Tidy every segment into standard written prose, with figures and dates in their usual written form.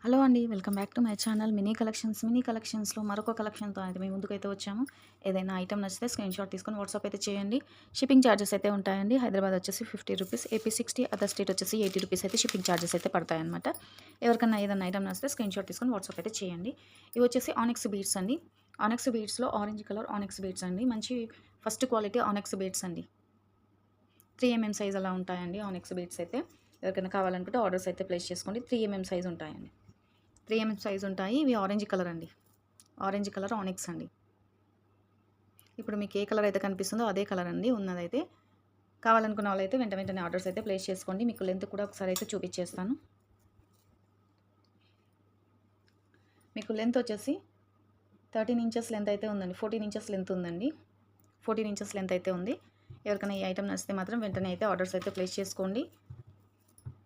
Hello అండి, welcome back to my channel mini కలెక్షన్స్లో మరొక కలెక్షన్తో అయితే మేము ముందుకైతే వచ్చాము. ఏదైనా ఐటమ్ నచ్చితే స్క్రీన్ షాట్ తీసుకొని వాట్సాప్ అయితే చేయండి. షిప్పింగ్ ఛార్జెస్ అయితే ఉంటాయండి. హైదరాబాద్ వచ్చేసి 50 రూపీస్, ఏపీ 60, అదర్ స్టేట్ వచ్చేసి 80 రూపీస్ అయితే షిప్పింగ్ ఛార్జెస్ అయితే పడతాయన్నమాట. ఎవరికన్నా ఏదైనా ఐటమ్ నచ్చితే స్క్రీన్ షాట్ తీసుకొని వాట్సాప్ అయితే చేయండి. ఇవి వచ్చేసి ఆనిక్స్ బీడ్స్ అండి. ఆనిక్స్ బీడ్స్లో ఆరెంజ్ కలర్ ఆనిక్స్ బీడ్స్ అండి. మంచి ఫస్ట్ క్వాలిటీ ఆనిక్స్ బీడ్స్ అండి. 3mm సైజ్ అలా ఉంటాయండి ఆనిక్స్ బీడ్స్ అయితే. ఎవరికైనా కావాలనుకుంటే ఆర్డర్స్ అయితే ప్లేస్ చేసుకోండి. 3mm సైజ్ ఉంటాయండి. 3mm సైజ్ ఉంటాయి. ఇవి ఆరెంజ్ కలర్ అండి. ఆరెంజ్ కలర్ ఆనిక్స్ అండి. ఇప్పుడు మీకు ఏ కలర్ అయితే కనిపిస్తుందో అదే కలర్ అండి ఉన్నదైతే. కావాలనుకున్న వాళ్ళైతే వెంటనే ఆర్డర్స్ అయితే ప్లేస్ చేసుకోండి. మీకు లెంత్ కూడా ఒకసారి అయితే చూపించేస్తాను. మీకు లెంత్ వచ్చేసి 13 ఇంచెస్ లెంత్ అయితే ఉందండి. 14 ఇంచెస్ లెంత్ ఉందండి. 14 ఇంచెస్ లెంత్ అయితే ఉంది. ఎవరికైనా ఈ ఐటమ్ నచ్చితే మాత్రం వెంటనే అయితే ఆర్డర్స్ అయితే ప్లేస్ చేసుకోండి.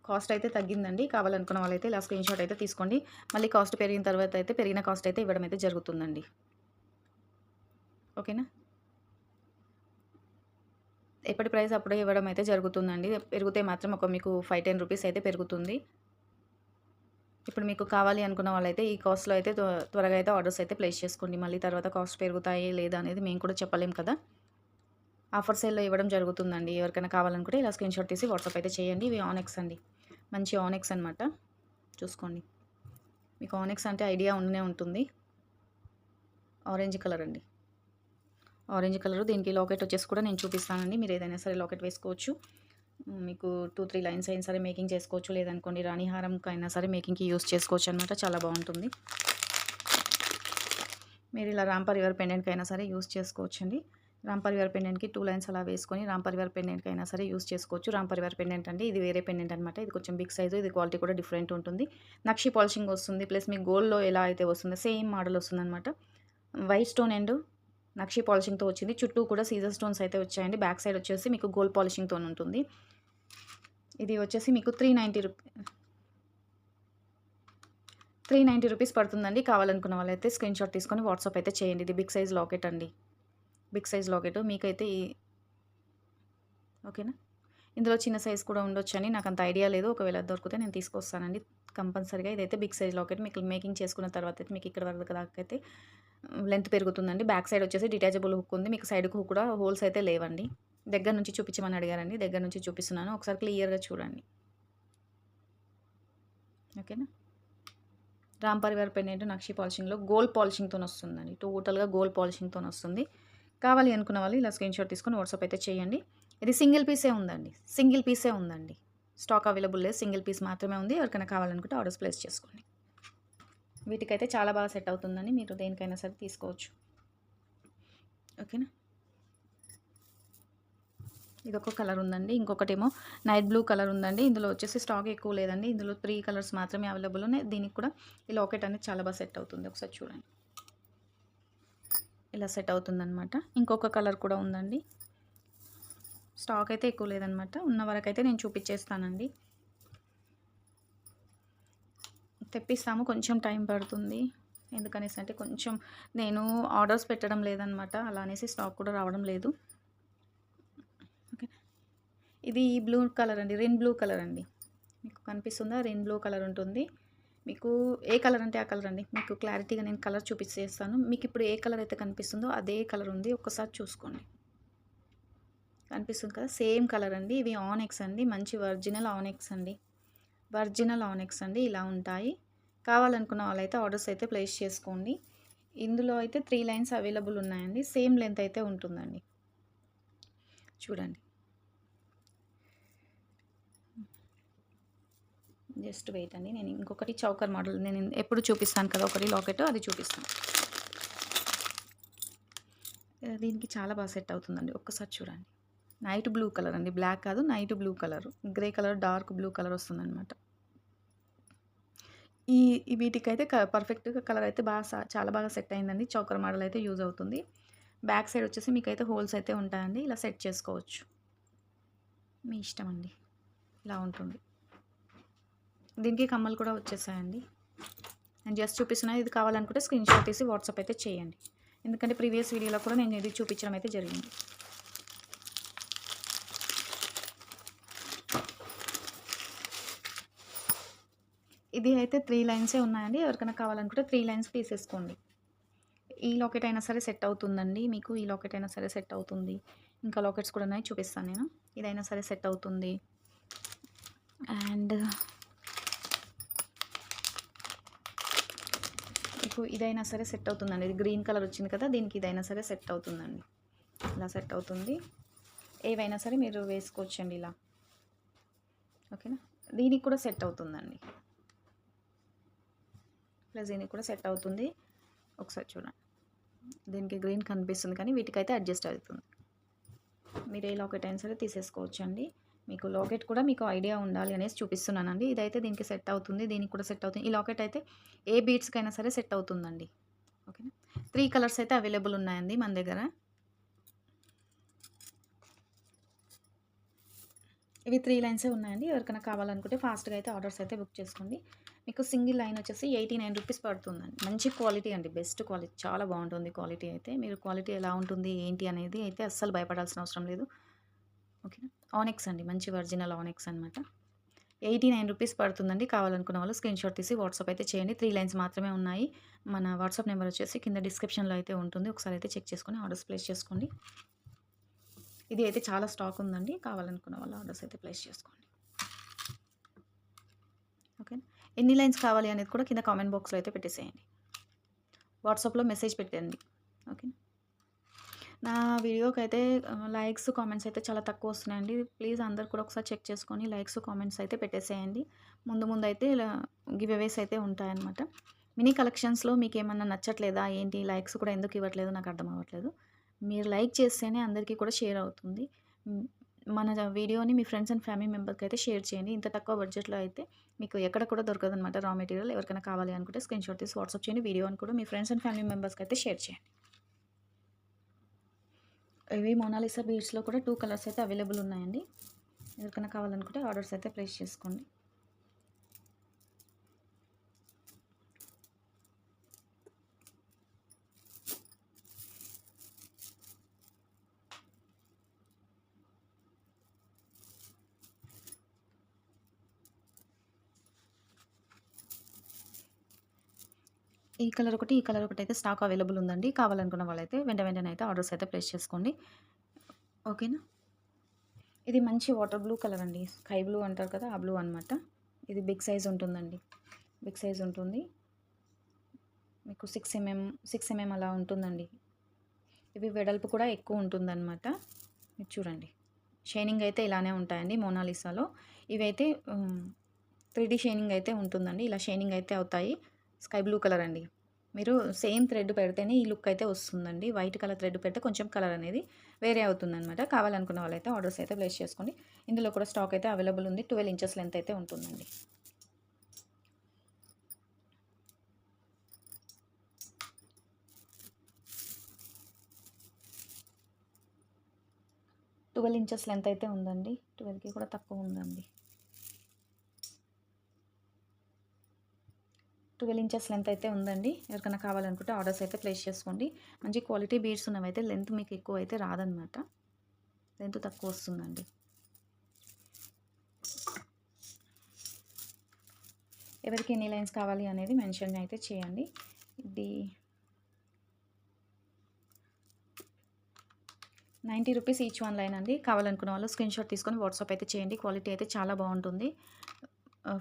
కాస్ట్ అయితే తగ్గిందండి. కావాలనుకున్న వాళ్ళైతే ఇలా స్క్రీన్ షాట్ అయితే తీసుకోండి. మళ్ళీ కాస్ట్ పెరిగిన తర్వాత అయితే పెరిగిన కాస్ట్ అయితే ఇవ్వడం అయితే జరుగుతుందండి. ఓకేనా? ఎప్పటి ప్రైస్ అప్పుడే ఇవ్వడం అయితే జరుగుతుందండి. పెరిగితే మాత్రం మీకు 5-10 రూపీస్ అయితే పెరుగుతుంది. ఇప్పుడు మీకు కావాలి అనుకున్న వాళ్ళైతే ఈ కాస్ట్లో అయితే త్వరగా అయితే ఆర్డర్స్ అయితే ప్లేస్ చేసుకోండి. మళ్ళీ తర్వాత కాస్ట్ పెరుగుతాయి లేదా అనేది మేము కూడా చెప్పలేం కదా. ఆఫర్ సేల్లో ఇవ్వడం జరుగుతుందండి. ఎవరికైనా కావాలనుకుంటే ఇలా స్క్రీన్ షాట్ తీసి వాట్సాప్ అయితే చేయండి. ఇవి ఆనిక్స్ అండి. మంచి ఆనిక్స్ అనమాట. చూసుకోండి. మీకు ఆనిక్స్ అంటే ఐడియా ఉండే ఉంటుంది. ఆరెంజ్ కలర్ అండి. Orange colour. దీనికి లాకెట్ వచ్చేసి కూడా నేను చూపిస్తానండి. మీరు ఏదైనా సరే లాకెట్ వేసుకోవచ్చు. మీకు 2-3 లైన్స్ అయినా సరే మేకింగ్ చేసుకోవచ్చు. లేదనుకోండి రాణిహారంకైనా సరే మేకింగ్కి యూస్ చేసుకోవచ్చు అనమాట. చాలా బాగుంటుంది. మీరు ఇలా రాంపరివార్ పెండెంట్కి అయినా సరే యూస్ చేసుకోవచ్చండి. రాంపరివార్ పెండెంట్కి 2 లైన్స్ అలా వేసుకొని రాంపరివార్ పెండెంట్కి అయినా సరే యూస్ చేసుకోవచ్చు. రాంపరివార్ పెండెంట్ అంటే ఇది వేరే పెండెంట్ అనమాట. ఇది కొంచెం బిగ్ సైజు. ఇది క్వాలిటీ కూడా డిఫరెంట్ ఉంటుంది. నక్షి పాలిషింగ్ వస్తుంది. ప్లస్ మీకు గోల్డ్లో ఎలా అయితే వస్తుందో సేమ్ మోడల్ వస్తుందన్నమాట. వైట్ స్టోన్ అండ్ నక్షి పాలిషింగ్తో వచ్చింది. చుట్టూ కూడా సీజర్ స్టోన్స్ అయితే వచ్చాయండి. బ్యాక్ సైడ్ వచ్చేసి మీకు గోల్డ్ పాలిషింగ్తో ఉంటుంది. ఇది వచ్చేసి మీకు 390 రూపీస్ పడుతుందండి. కావాలనుకున్న వాళ్ళైతే స్క్రీన్ షాట్ తీసుకొని వాట్సాప్ అయితే చేయండి. ఇది బిగ్ సైజ్ లాకెట్ అండి. బిగ్ సైజ్ లాకెట్ మీకైతే ఓకేనా. ఇందులో చిన్న సైజ్ కూడా ఉండొచ్చని నాకు అంత ఐడియా లేదు. ఒకవేళ దొరికితే నేను తీసుకొస్తానండి కంపల్సరీగా. ఇదైతే బిగ్ సైజ్ లాకెట్. మీకు మేకింగ్ చేసుకున్న తర్వాత అయితే మీకు ఇక్కడ వరకు దాకా అయితే లెంత్ పెరుగుతుందండి. బ్యాక్ సైడ్ వచ్చేసి డిటాచబుల్ హుక్ ఉంది. మీకు సైడ్కు కూడా హోల్స్ అయితే లేవండి. దగ్గర నుంచి చూపించమని అడిగారండి. దగ్గర నుంచి చూపిస్తున్నాను. ఒకసారి క్లియర్గా చూడండి. ఓకేనా. రాంపరివార్ పెండెంట్ నక్షి పాలిషింగ్లో గోల్డ్ పాలిషింగ్తో వస్తుందండి. టోటల్గా గోల్డ్ పాలిషింగ్తో వస్తుంది. కావాలి అనుకున్న వాళ్ళు ఇలా స్క్రీన్ షాట్ తీసుకొని వాట్సాప్ అయితే చేయండి. ఇది సింగిల్ పీసే ఉందండి. స్టాక్ అవైలబుల్ లేదు. సింగిల్ పీస్ మాత్రమే ఉంది. ఎవరికైనా కావాలనుకుంటే ఆర్డర్స్ ప్లేస్ చేసుకోండి. వీటికైతే చాలా బాగా సెట్ అవుతుందండి. మీరు దేనికైనా సరే తీసుకోవచ్చు. ఓకేనా. ఇదొక కలర్ ఉందండి. ఇంకొకటేమో నైట్ బ్లూ కలర్ ఉందండి. ఇందులో వచ్చేసి స్టాక్ ఎక్కువ లేదండి. ఇందులో 3 కలర్స్ మాత్రమే అవైలబుల్ ఉన్నాయి. దీనికి కూడా ఈ లాకెట్ అనేది చాలా బాగా సెట్ అవుతుంది. ఒకసారి చూడండి. ఇలా సెట్ అవుతుందన్నమాట. ఇంకొక కలర్ కూడా ఉందండి. స్టాక్ అయితే ఎక్కువ లేదనమాట. ఉన్న వరకు అయితే నేను చూపించేస్తానండి. తెప్పిస్తాము, కొంచెం టైం పడుతుంది. ఎందుకనేసి అంటే కొంచెం నేను ఆర్డర్స్ పెట్టడం లేదనమాట. అలా అనేసి స్టాక్ కూడా రావడం లేదు. ఓకే. ఇది బ్లూ కలర్ అండి. రెయిన్ బ్లూ కలర్ అండి. మీకు కనిపిస్తుందా? రెయిన్ బ్లూ కలర్ ఉంటుంది. మీకు ఏ కలర్ అంటే ఆ కలర్ అండి. మీకు క్లారిటీగా నేను కలర్ చూపించేస్తాను. మీకు ఇప్పుడు ఏ కలర్ అయితే కనిపిస్తుందో అదే కలర్ ఉంది. ఒక్కసారి చూసుకోండి. కనిపిస్తుంది కదా, సేమ్ కలర్ అండి. ఇవి ఆనిక్స్ అండి. మంచి ఒరిజినల్ ఆనిక్స్ అండి. ఇలా ఉంటాయి. కావాలనుకున్న వాళ్ళైతే ఆర్డర్స్ అయితే ప్లేస్ చేసుకోండి. ఇందులో అయితే 3 లైన్స్ అవైలబుల్ ఉన్నాయండి. సేమ్ లెంత్ అయితే ఉంటుందండి. చూడండి. జస్ట్ వెయిట్ అండి. నేను ఇంకొకటి చౌకర్ మోడల్ నేను ఎప్పుడు చూపిస్తాను కదా, ఒకటి లాకెట్ అది చూపిస్తాను. దీనికి చాలా బాగా సెట్ అవుతుందండి. ఒక్కసారి చూడండి. నైట్ బ్లూ కలర్ అండి. బ్లాక్ కాదు, night blue colour. Grey colour, dark blue colour వస్తుందన్నమాట. వీటికైతే పర్ఫెక్ట్గా కలర్ అయితే చాలా బాగా సెట్ అయిందండి. చౌకర్ మోడల్ అయితే యూజ్ అవుతుంది. బ్యాక్ సైడ్ వచ్చేసి మీకైతే హోల్స్ అయితే ఉంటాయండి. ఇలా సెట్ చేసుకోవచ్చు. మీ ఇష్టం అండి. ఇలా ఉంటుంది. దీనికి కమ్మలు కూడా వచ్చేసాయండి. నేను జస్ట్ చూపిస్తున్నా. ఇది కావాలనుకుంటే స్క్రీన్ షాట్ తీసి వాట్సాప్ అయితే చేయండి. ఎందుకంటే ప్రీవియస్ వీడియోలో కూడా నేను ఇది చూపించడం అయితే జరిగింది. ఇది అయితే 3 లైన్సే ఉన్నాయండి. ఎవరికైనా కావాలనుకుంటే 3 లైన్స్ తీసేసుకోండి. ఈ లాకెట్ అయినా సరే సెట్ అవుతుందండి మీకు. ఈ లాకెట్ అయినా సరే సెట్ అవుతుంది. ఇంకా లాకెట్స్ కూడా ఉన్నాయి చూపిస్తాను నేను. ఇదైనా సరే సెట్ అవుతుంది. అండ్ మీకు ఇదైనా సరే సెట్ అవుతుందండి. ఇది గ్రీన్ కలర్ వచ్చింది కదా! దీనికి ఇదైనా సరే సెట్ అవుతుందండి. ఇలా సెట్ అవుతుంది. ఏవైనా సరే మీరు వేసుకోవచ్చండి ఇలా. ఓకేనా? దీనికి కూడా సెట్ అవుతుందండి. ప్లస్ దీనికి కూడా సెట్ అవుతుంది. ఒకసారి చూడండి. దీనికి గ్రీన్ కనిపిస్తుంది కానీ వీటికైతే అడ్జస్ట్ అవుతుంది. మీరు ఏ లాకెట్ అయినా సరే తీసేసుకోవచ్చండి. మీకు లాకెట్ కూడా మీకు ఐడియా ఉండాలి అనేసి చూపిస్తున్నానండి. ఇదైతే దీనికి సెట్ అవుతుంది. దీనికి కూడా సెట్ అవుతుంది. ఈ లాకెట్ అయితే ఏ బీడ్స్‌కైనా సరే సెట్ అవుతుందండి. ఓకేనా? 3 కలర్స్ అయితే అవైలబుల్ ఉన్నాయండి మన దగ్గర. ఇవి 3 లైన్సే ఉన్నాయండి. ఎవరికైనా కావాలనుకుంటే ఫాస్ట్‌గా అయితే ఆర్డర్స్ అయితే బుక్ చేసుకోండి. మీకు సింగిల్ లైన్ వచ్చేసి 89 రూపీస్ పడుతుందండి. మంచి క్వాలిటీ అండి. Best quality. చాలా బాగుంటుంది క్వాలిటీ అయితే. మీరు క్వాలిటీ ఎలా ఉంటుంది, ఏంటి అనేది అయితే అస్సలు భయపడాల్సిన అవసరం లేదు. ఓకేనా? ఆనెక్స్ అండి. మంచి ఒరిజినల్ ఆనెక్స్ అనమాట. 89 రూపీస్ పడుతుందండి. కావాలనుకున్న వాళ్ళు స్క్రీన్‌షాట్ తీసి వాట్సాప్ అయితే చేయండి. 3 లైన్స్ మాత్రమే ఉన్నాయి. మన వాట్సాప్ నెంబర్ వచ్చేసి కింద డిస్క్రిప్షన్‌లో అయితే ఉంటుంది. ఒకసారి అయితే చెక్ చేసుకొని ఆర్డర్స్ ప్లేస్ చేసుకోండి. ఇది అయితే చాలా స్టాక్ ఉందండి. కావాలనుకున్న వాళ్ళు ఆర్డర్స్ అయితే ప్లేస్ చేసుకోండి. ఓకే. ఎన్ని లైన్స్ కావాలి అనేది కూడా కింద కామెంట్ బాక్స్‌లో అయితే పెట్టేసేయండి. వాట్సాప్‌లో మెసేజ్ పెట్టండి. ఓకే. నా వీడియోకైతే లైక్స్, కామెంట్స్ అయితే చాలా తక్కువ వస్తున్నాయండి. ప్లీజ్ అందరూ కూడా ఒకసారి చెక్ చేసుకొని లైక్స్, కామెంట్స్ అయితే పెట్టేసేయండి. ముందు ముందు అయితే ఇలా గివ్ అవేస్ అయితే ఉంటాయన్నమాట. మినీ కలెక్షన్స్‌లో మీకేమన్నా నచ్చట్లేదా ఏంటి? లైక్స్ కూడా ఎందుకు ఇవ్వట్లేదో నాకు అర్థం అవ్వట్లేదు. మీరు లైక్ చేస్తేనే అందరికీ కూడా షేర్ అవుతుంది. హ్మ్. మన వీడియోని మీ ఫ్రెండ్స్ అండ్ ఫ్యామిలీ మెంబర్స్‌కి అయితే షేర్ చేయండి. ఇంత తక్కువ బడ్జెట్‌లో అయితే మీకు ఎక్కడ కూడా దొరకదనమాట రా మెటీరియల్. ఎవరికైనా కావాలి అనుకుంటే స్క్రీన్‌షాట్ తీసి వాట్సాప్ చేయండి. వీడియోని కూడా మీ ఫ్రెండ్స్ అండ్ ఫ్యామిలీ మెంబర్స్‌కి అయితే షేర్ చేయండి. ఇవి మోనాలిసా బీడ్స్‌లో కూడా 2 కలర్స్ అయితే అవైలబుల్ ఉన్నాయండి. ఎవరికైనా కావాలనుకుంటే ఆర్డర్స్ అయితే ప్లేస్ చేసుకోండి. ఈ కలర్ ఒకటి, ఈ కలర్ ఒకటైతే స్టాక్ అవైలబుల్ ఉందండి. కావాలనుకున్న వాళ్ళైతే వెంటనే అయితే ఆర్డర్స్ అయితే ప్లేస్ చేసుకోండి. ఓకేనా? ఇది మంచి వాటర్ బ్లూ కలర్ అండి. స్కై బ్లూ అంటారు కదా! ఆ బ్లూ అనమాట. ఇది బిగ్ సైజ్ ఉంటుందండి. బిగ్ సైజ్ ఉంటుంది. మీకు 6 అలా ఉంటుందండి. ఇవి వెడల్పు కూడా ఎక్కువ ఉంటుందన్నమాట. ఇది చూడండి. షైనింగ్ అయితే ఇలానే ఉంటాయండి మోనాలిసాలో. ఇవైతే 3D షైనింగ్ అయితే ఉంటుందండి. ఇలా షైనింగ్ అయితే అవుతాయి. స్కై బ్లూ కలర్ అండి. మీరు సేమ్ థ్రెడ్ పెడితేనే ఈ లుక్ అయితే వస్తుందండి. వైట్ కలర్ థ్రెడ్ పెడితే కొంచెం కలర్ అనేది వేరే అవుతుందనమాట. కావాలనుకున్న వాళ్ళైతే ఆర్డర్స్ అయితే ప్లేస్ చేసుకోండి. ఇందులో కూడా స్టాక్ అయితే అవైలబుల్ ఉంది. 12 ఇంచెస్ లెంత్ అయితే ఉంటుందండి. ట్వెల్వ్ ఇంచెస్ లెంత్ అయితే ఉందండి. 12కి కూడా తక్కువ ఉందండి. 12 ఇంచెస్ లెంత్ అయితే ఉందండి. ఎవరికైనా కావాలనుకుంటే ఆర్డర్స్ అయితే ప్లేస్ చేసుకోండి. మంచి క్వాలిటీ బీడ్స్ ఉన్నవైతే లెంత్ మీకు ఎక్కువ అయితే రాదనమాట. లెంత్ తక్కువ వస్తుందండి. ఎవరికి ఎన్ని లైన్స్ కావాలి అనేది మెన్షన్ అయితే చేయండి. ఇది 90 రూపీస్ ఈచ్ వన్ లైన్ అండి. కావాలనుకున్న వాళ్ళు స్క్రీన్‌షాట్ తీసుకొని వాట్సాప్ అయితే చేయండి. క్వాలిటీ అయితే చాలా బాగుంటుంది.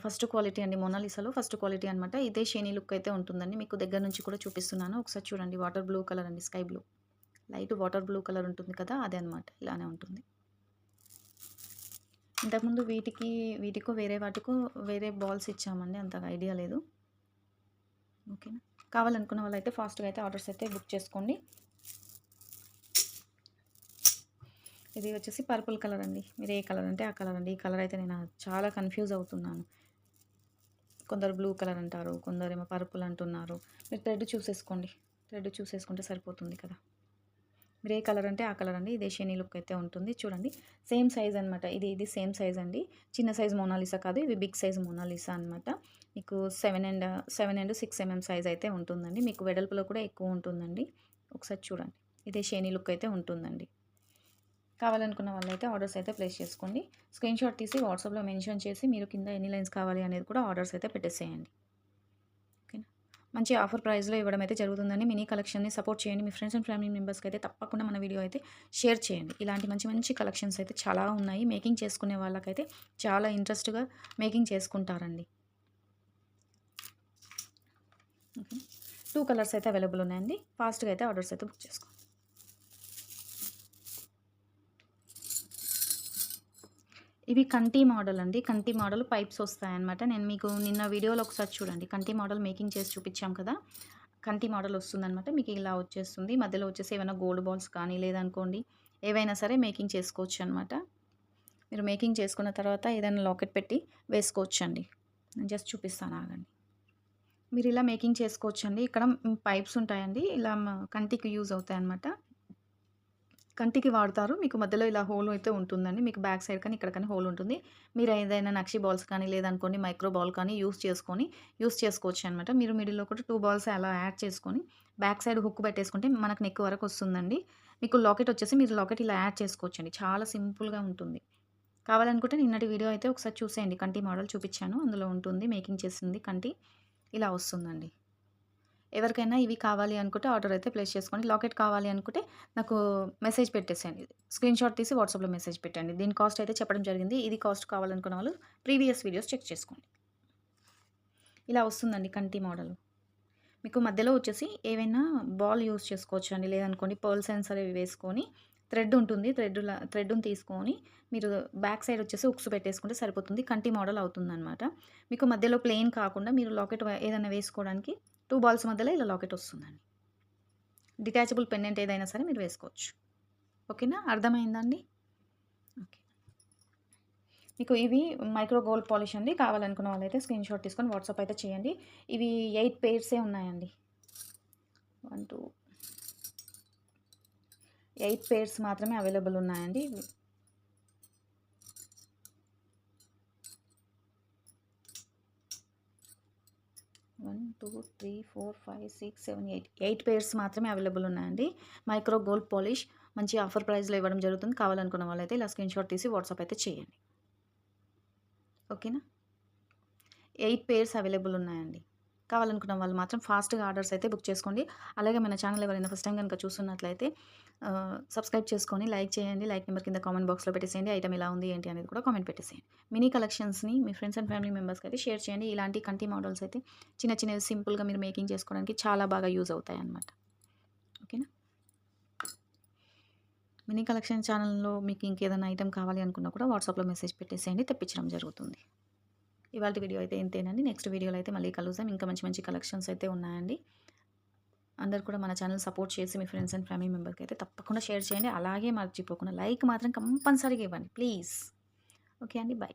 ఫస్ట్ క్వాలిటీ అండి మోనాలిసాలో ఫస్ట్ క్వాలిటీ అనమాట. ఇదే షైనీ లుక్ అయితే ఉంటుందండి. మీకు దగ్గర నుంచి కూడా చూపిస్తున్నాను. ఒకసారి చూడండి. వాటర్ బ్లూ కలర్ అండి. Sky blue. Light water blue colour ఉంటుంది కదా! అదే అనమాట. ఇలానే ఉంటుంది. ఇంతకుముందు వీటికో వేరే వాటికో వేరే బాల్స్ ఇచ్చామండి. అంతగా ఐడియా లేదు. ఓకేనా? కావాలనుకున్న వాళ్ళైతే ఫాస్ట్‌గా అయితే ఆర్డర్స్ అయితే బుక్ చేసుకోండి. ఇది వచ్చేసి పర్పుల్ కలర్ అండి. మీరు ఏ కలర్ అంటే ఆ కలర్ అండి. ఈ కలర్ అయితే నేను చాలా కన్‌ఫ్యూజ్ అవుతున్నాను. కొందరు బ్లూ కలర్ అంటారు. కొందరేమో పర్పుల్ అంటున్నారు. మీరు థ్రెడ్ చూసేసుకోండి. థ్రెడ్ చూసేసుకుంటే సరిపోతుంది కదా! మీరు ఏ కలర్ అంటే ఆ కలర్ అండి. ఇదే షైనీ లుక్ అయితే ఉంటుంది. చూడండి. సేమ్ సైజ్ అనమాట. ఇది సేమ్ సైజ్ అండి. చిన్న సైజ్ మోనాలిసా కాదు. ఇవి బిగ్ సైజ్ మోనాలిసా అనమాట. మీకు 7 6 సైజ్ అయితే ఉంటుందండి. మీకు వెడల్పులో కూడా ఎక్కువ ఉంటుందండి. ఒకసారి చూడండి. ఇదే షైనీ లుక్ అయితే ఉంటుందండి. కావాలనుకున్న వాళ్ళైతే ఆర్డర్స్ అయితే ప్లేస్ చేసుకోండి. స్క్రీన్‌షాట్ తీసి వాట్సాప్‌లో మెన్షన్ చేసి మీరు కింద ఎన్ని లైన్స్ కావాలి అనేది కూడా ఆర్డర్స్ అయితే పెట్టేసేయండి. ఓకేనా. మంచి ఆఫర్ ప్రైస్‌లో ఇవ్వడం అయితే జరుగుతుందండి. మినీ కలెక్షన్‌ని సపోర్ట్ చేయండి. మీ ఫ్రెండ్స్ అండ్ ఫ్యామిలీ మెంబర్స్‌కి అయితే తప్పకుండా మన వీడియో అయితే షేర్ చేయండి. ఇలాంటి మంచి మంచి కలెక్షన్స్ అయితే చాలా ఉన్నాయి. మేకింగ్ చేసుకునే వాళ్ళకైతే చాలా ఇంట్రెస్ట్‌గా మేకింగ్ చేసుకుంటారండి. ఓకే. 2 కలర్స్ అయితే అవైలబుల్ ఉన్నాయండి. ఫాస్ట్‌గా అయితే ఆర్డర్స్ అయితే బుక్ చేసుకోండి. ఇవి కంటి మోడల్ అండి. కంటి మోడల్ పైప్స్ వస్తాయన్నమాట. నేను మీకు నిన్న వీడియోలో ఒకసారి చూడండి. కంటి మోడల్ మేకింగ్ చేసి చూపించాం కదా! కంటి మోడల్ వస్తుందన్నమాట. మీకు ఇలా వచ్చేస్తుంది. మధ్యలో వచ్చేసి ఏమైనా గోల్డ్ బాల్స్ కానీ లేదనుకోండి ఏవైనా సరే మేకింగ్ చేసుకోవచ్చనమాట. మీరు మేకింగ్ చేసుకున్న తర్వాత ఏదైనా లాకెట్ పెట్టి వేసుకోవచ్చండి. నేను జస్ట్ చూపిస్తాను ఆగండి. మీరు ఇలా మేకింగ్ చేసుకోవచ్చండి. ఇక్కడ పైప్స్ ఉంటాయండి. ఇలా కంటికి యూజ్ అవుతాయన్నమాట. కంటికి వాడతారు. మీకు మధ్యలో ఇలా హోల్ అయితే ఉంటుందండి. మీకు బ్యాక్ సైడ్ కానీ, ఇక్కడ కానీ హోల్ ఉంటుంది. మీరు ఏదైనా నక్షి బాల్స్ కానీ, లేదనుకోండి మైక్రో బాల్ కానీ యూజ్ చేసుకోవచ్చనమాట. మీరు మిడిల్‌లో కూడా 2 బాల్స్ అలా యాడ్ చేసుకొని, బ్యాక్ సైడ్ హుక్ పెట్టేసుకుంటే మనకు నెక్ వరకు వస్తుందండి. మీకు లాకెట్ వచ్చేసి మీరు లాకెట్ ఇలా యాడ్ చేసుకోవచ్చండి. చాలా సింపుల్‌గా ఉంటుంది. కావాలనుకుంటే నిన్నటి వీడియో అయితే ఒకసారి చూసేయండి. కంటి మోడల్ చూపిచ్చాను. అందులో ఉంటుంది మేకింగ్ చేసింది కంటి. ఇలా వస్తుందండి. ఎవరికైనా ఇవి కావాలి అనుకుంటే ఆర్డర్ అయితే ప్లేస్ చేసుకోండి. లాకెట్ కావాలి అనుకుంటే నాకు మెసేజ్ పెట్టేసేయండి. స్క్రీన్‌షాట్ తీసి వాట్సాప్‌లో మెసేజ్ పెట్టండి. దీని కాస్ట్ అయితే చెప్పడం జరిగింది. ఇది కాస్ట్ కావాలనుకున్న వాళ్ళు ప్రీవియస్ వీడియోస్ చెక్ చేసుకోండి. ఇలా వస్తుందండి కంటి మోడలు. మీకు మధ్యలో వచ్చేసి ఏవైనా బాల్ యూజ్ చేసుకోవచ్చండి. లేదనుకోండి పర్ల్ సెన్సర్ ఇవి వేసుకొని థ్రెడ్ ఉంటుంది. థ్రెడ్‌ని తీసుకొని మీరు బ్యాక్ సైడ్ వచ్చేసి హుక్స్ పెట్టేసుకుంటే సరిపోతుంది. కంటి మోడల్ అవుతుందనమాట. మీకు మధ్యలో ప్లెయిన్ కాకుండా మీరు లాకెట్ ఏదైనా వేసుకోవడానికి 2 బాల్స్ మధ్యలో ఇలా లాకెట్ వస్తుందండి. డిటాచబుల్ పెండెంట్ ఏదైనా సరే మీరు వేసుకోవచ్చు. ఓకేనా? అర్థమైందా అండి? ఓకే. మీకు ఇవి మైక్రో గోల్డ్ పాలిష్ అండి. కావాలనుకున్న వాళ్ళైతే స్క్రీన్‌షాట్ తీసుకొని వాట్సాప్ అయితే చేయండి. ఇవి 8 పెయిర్సే ఉన్నాయండి. 1, 2 8 పెయిర్స్ మాత్రమే అవైలబుల్ ఉన్నాయండి. 1, 2, 3, 4, 5, 6, 7, 8 8 పెయిర్స్ మాత్రమే అవైలబుల్ ఉన్నాయండి. మైక్రో గోల్డ్ పాలిష్ మంచి ఆఫర్ ప్రైస్‌లో ఇవ్వడం జరుగుతుంది. కావాలనుకున్న వాళ్ళైతే ఇలా స్క్రీన్‌షాట్ తీసి వాట్సాప్ అయితే చేయండి. ఓకేనా? 8 పెయిర్స్ అవైలబుల్ ఉన్నాయండి. కావాలనుకున్న వాళ్ళు మాత్రం ఫాస్ట్‌గా ఆర్డర్స్ అయితే బుక్ చేసుకోండి. అలాగే మన ఛానల్ ఎవరైనా ఫస్ట్ టైమ్ గనుక చూస్తున్నట్లయితే సబ్స్క్రైబ్ చేసుకొని లైక్ చేయండి. లైక్ నెంబర్ కింద కామెంట్ బాక్స్‌లో పెట్టేసేయండి. ఐటెమ్ ఎలా ఉంది ఏంటి అనేది కూడా కామెంట్ పెట్టేసేయండి. మినీ కలెక్షన్స్‌ని మీ ఫ్రెండ్స్ అండ్ ఫ్యామిలీ మెంబర్స్‌కి అయితే షేర్ చేయండి. ఇలాంటి కంటి మోడల్స్ అయితే చిన్న చిన్నవి సింపుల్‌గా మీరు మేకింగ్ చేసుకోవడానికి చాలా బాగా యూజ్ అవుతాయన్నమాట. ఓకేనా? మినీ కలెక్షన్ ఛానల్‌లో మీకు ఇంకేదైనా ఐటెమ్ కావాలి అనుకున్నా కూడా వాట్సాప్‌లో మెసేజ్ పెట్టేసేయండి. తెప్పించడం జరుగుతుంది. ఇవాల్టి వీడియో అయితే ఇంతేనండి. నెక్స్ట్ వీడియోలో అయితే మళ్ళీ కలుద్దాం. ఇంకా మంచి మంచి కలెక్షన్స్ అయితే ఉన్నాయండి. అందరూ కూడా మన ఛానల్ సపోర్ట్ చేసి మీ ఫ్రెండ్స్ అండ్ ఫ్యామిలీ మెంబర్‌కి అయితే తప్పకుండా షేర్ చేయండి. అలాగే మర్చిపోకుండా లైక్ మాత్రం కంపల్సరీగా ఇవ్వండి ప్లీజ్. ఓకే అండి. బై.